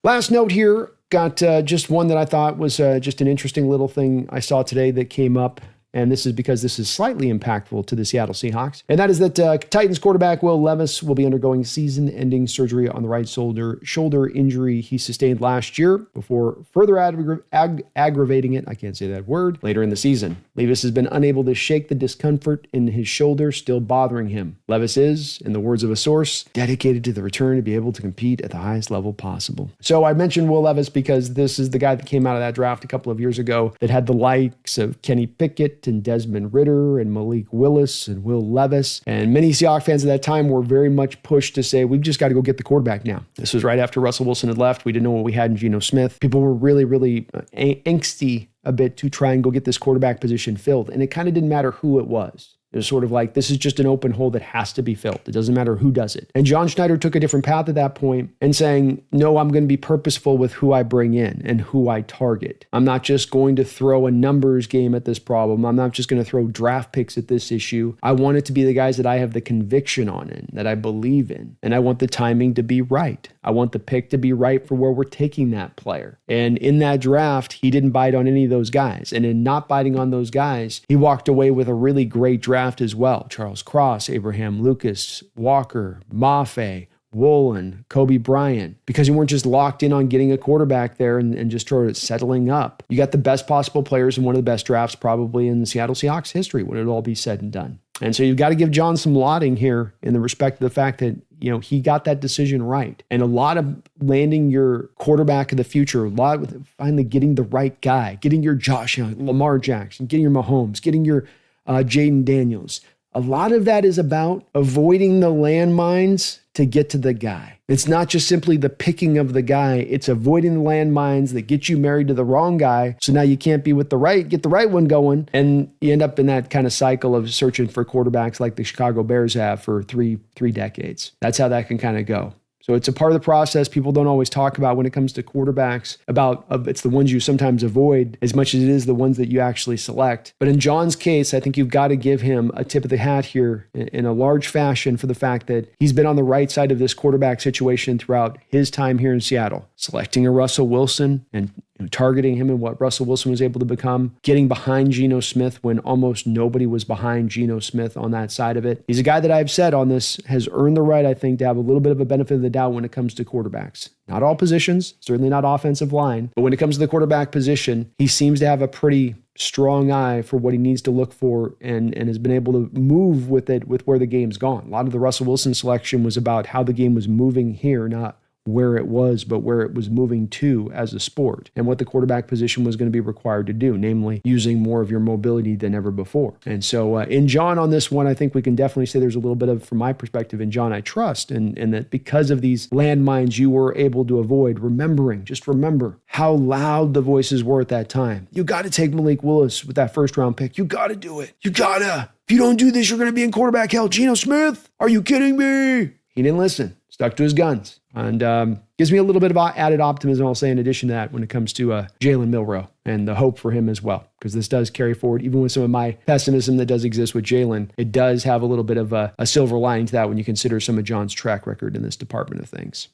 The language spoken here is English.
Last note here, got just one that I thought was just an interesting little thing I saw today that came up. And this is because this is slightly impactful to the Seattle Seahawks. And that is that Titans quarterback Will Levis will be undergoing season-ending surgery on the right shoulder injury he sustained last year before further aggravating it, I can't say that word, later in the season. Levis has been unable to shake the discomfort in his shoulder still bothering him. Levis is, in the words of a source, dedicated to the return to be able to compete at the highest level possible. So I mentioned Will Levis because this is the guy that came out of that draft a couple of years ago that had the likes of Kenny Pickett and Desmond Ridder and Malik Willis and Will Levis. And many Seahawks fans at that time were very much pushed to say, we've just got to go get the quarterback now. This was right after Russell Wilson had left. We didn't know what we had in Geno Smith. People were really, really angsty a bit to try and go get this quarterback position filled. And it kind of didn't matter who it was. It was sort of like, this is just an open hole that has to be filled. It doesn't matter who does it. And John Schneider took a different path at that point and saying, no, I'm going to be purposeful with who I bring in and who I target. I'm not just going to throw a numbers game at this problem. I'm not just going to throw draft picks at this issue. I want it to be the guys that I have the conviction on in, that I believe in. And I want the timing to be right. I want the pick to be right for where we're taking that player. And in that draft, he didn't bite on any of those guys. And in not biting on those guys, he walked away with a really great draft as well. Charles Cross, Abraham Lucas, Walker, Mafe, Woolen, Kobe Bryant, because you weren't just locked in on getting a quarterback there and just sort of settling up. You got the best possible players in one of the best drafts probably in the Seattle Seahawks history when it all be said and done. And so you've got to give John some lauding here in the respect of the fact that, you know, he got that decision right. And a lot of landing your quarterback of the future, a lot with finally getting the right guy, getting your Josh Allen, Lamar Jackson, getting your Mahomes, getting your Jaden Daniels. A lot of that is about avoiding the landmines to get to the guy. It's not just simply the picking of the guy. It's avoiding the landmines that get you married to the wrong guy. So now you can't be with get the right one going. And you end up in that kind of cycle of searching for quarterbacks like the Chicago Bears have for three decades. That's how that can kind of go. So it's a part of the process people don't always talk about when it comes to quarterbacks, it's the ones you sometimes avoid as much as it is the ones that you actually select. But in John's case, I think you've got to give him a tip of the hat here in a large fashion for the fact that he's been on the right side of this quarterback situation throughout his time here in Seattle, selecting a Russell Wilson and targeting him and what Russell Wilson was able to become, getting behind Geno Smith when almost nobody was behind Geno Smith on that side of it. He's a guy that I've said on this has earned the right, I think, to have a little bit of a benefit of the doubt when it comes to quarterbacks. Not all positions, certainly not offensive line, but when it comes to the quarterback position, he seems to have a pretty strong eye for what he needs to look for and has been able to move with it with where the game's gone. A lot of the Russell Wilson selection was about how the game was moving here, not where it was, but where it was moving to as a sport and what the quarterback position was going to be required to do, namely using more of your mobility than ever before. And so in John on this one, I think we can definitely say there's a little bit of, from my perspective, in John, I trust, and that because of these landmines you were able to avoid, just remember how loud the voices were at that time. You got to take Malik Willis with that first round pick. You got to do it. You got to. If you don't do this, you're going to be in quarterback hell. Geno Smith, are you kidding me? He didn't listen. Stuck to his guns. And gives me a little bit of added optimism, I'll say, in addition to that, when it comes to Jalen Milroe and the hope for him as well. Because this does carry forward, even with some of my pessimism that does exist with Jalen, it does have a little bit of a silver lining to that when you consider some of John's track record in this department of things.